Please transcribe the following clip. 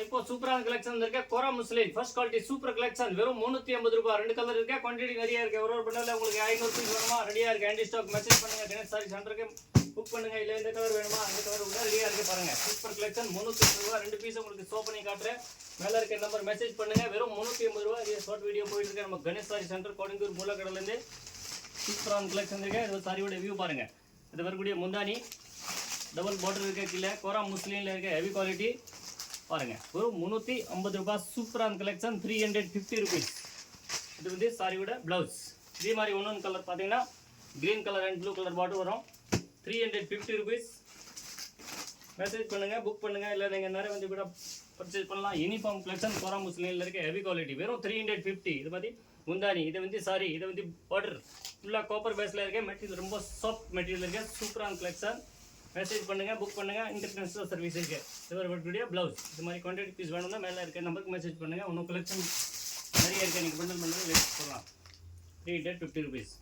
இப்போ சூப்பரான கலெக்ஷன் இருக்கு. கோரா முஸ்லிம் ஃபர்ஸ்ட் குவாலிட்டி சூப்பர் கலெக்ஷன் வெறும் 350 ரூபாய். ரெண்டு கலர் இருக்கு. குவாண்டிட்டி நிறைய இருக்கு. ஒரு பண்ணல உங்களுக்கு 500 பீஸ் வேணுமா ரெடியா இருக்கு. ஹேண்டி ஸ்டாக் மெசேஜ் பண்ணுங்க. கணேஷ் சாரி சென்டருக்கு புக் பண்ணுங்க. இல்ல இந்த கலர் வேணுமா அந்த கலர் கூட ரெடியா இருக்கு. பாருங்க சூப்பர் கலெக்ஷன் 350 ரூபாய். ரெண்டு பீஸ் உங்களுக்கு ஷோ பண்ணி காட்டுறேன். மேல இருக்க நம்பர் மெசேஜ் பண்ணுங்க. வெறும் 350 ரூபாய். இது ஷார்ட் வீடியோ போயிட்டு இருக்கு. நம்ம கணேஷ் சாரி சென்டர் கோடங்கூர் மூலக்கடல இருந்து சூப்பரான கலெக்ஷன் இருக்கு. இது சாரியோட வியூ பாருங்க. இது வரக்கூடிய முந்தானி டபுள் பார்டர் இருக்க கீழே கோரா முஸ்லீம்ல இருக்க ஹெவி குவாலிட்டி பாருங்க. ஒரு 350 ரூபாய் சூப்பரான கலெக்ஷன் 350 ருபீஸ். இது வந்து சாரியோட பிளவுஸ். இதே மாதிரி ஒன்று கலர் பார்த்தீங்கன்னா green colour and blue colour பாட்டு வரும். 350 ருபீஸ். மெசேஜ் பண்ணுங்க புக் பண்ணுங்க. இல்லை நீங்கள் நிறைய வந்து கூட பர்ச்சேஸ் பண்ணலாம். யூனிஃபார்ம் கலெக்ஷன் கோரா முஸ்லீம்ல இருக்க ஹெவி குவாலிட்டி வெறும் 350. இது மாதிரி முந்தானி இதை வந்து சாரி இதை வந்து பார்டர் ஃபுல்லாக காப்பர் பேஸில் இருக்க மெட்டீரியல் ரொம்ப சாஃப்ட் மெட்டீரியல் இருக்க சூப்பரான கலெக்ஷன். மெசேஜ் பண்ணுங்க புக் பண்ணுங்க. இன்டர்நேஷனல் சர்வீஸ் இருக்கு. இது பிளவுஸ் இது மாதிரி குவான்டிட்டி பீஸ் வேணும்னா மேலே இருக்க நம்பருக்கு மெசேஜ் பண்ணுங்க. இன்னும் கலெக்ஷன் நிறைய இருக்கு. நீங்கள் பண்டல் பண்ணுறது லேட் போடலாம். 350 ருபீஸ்.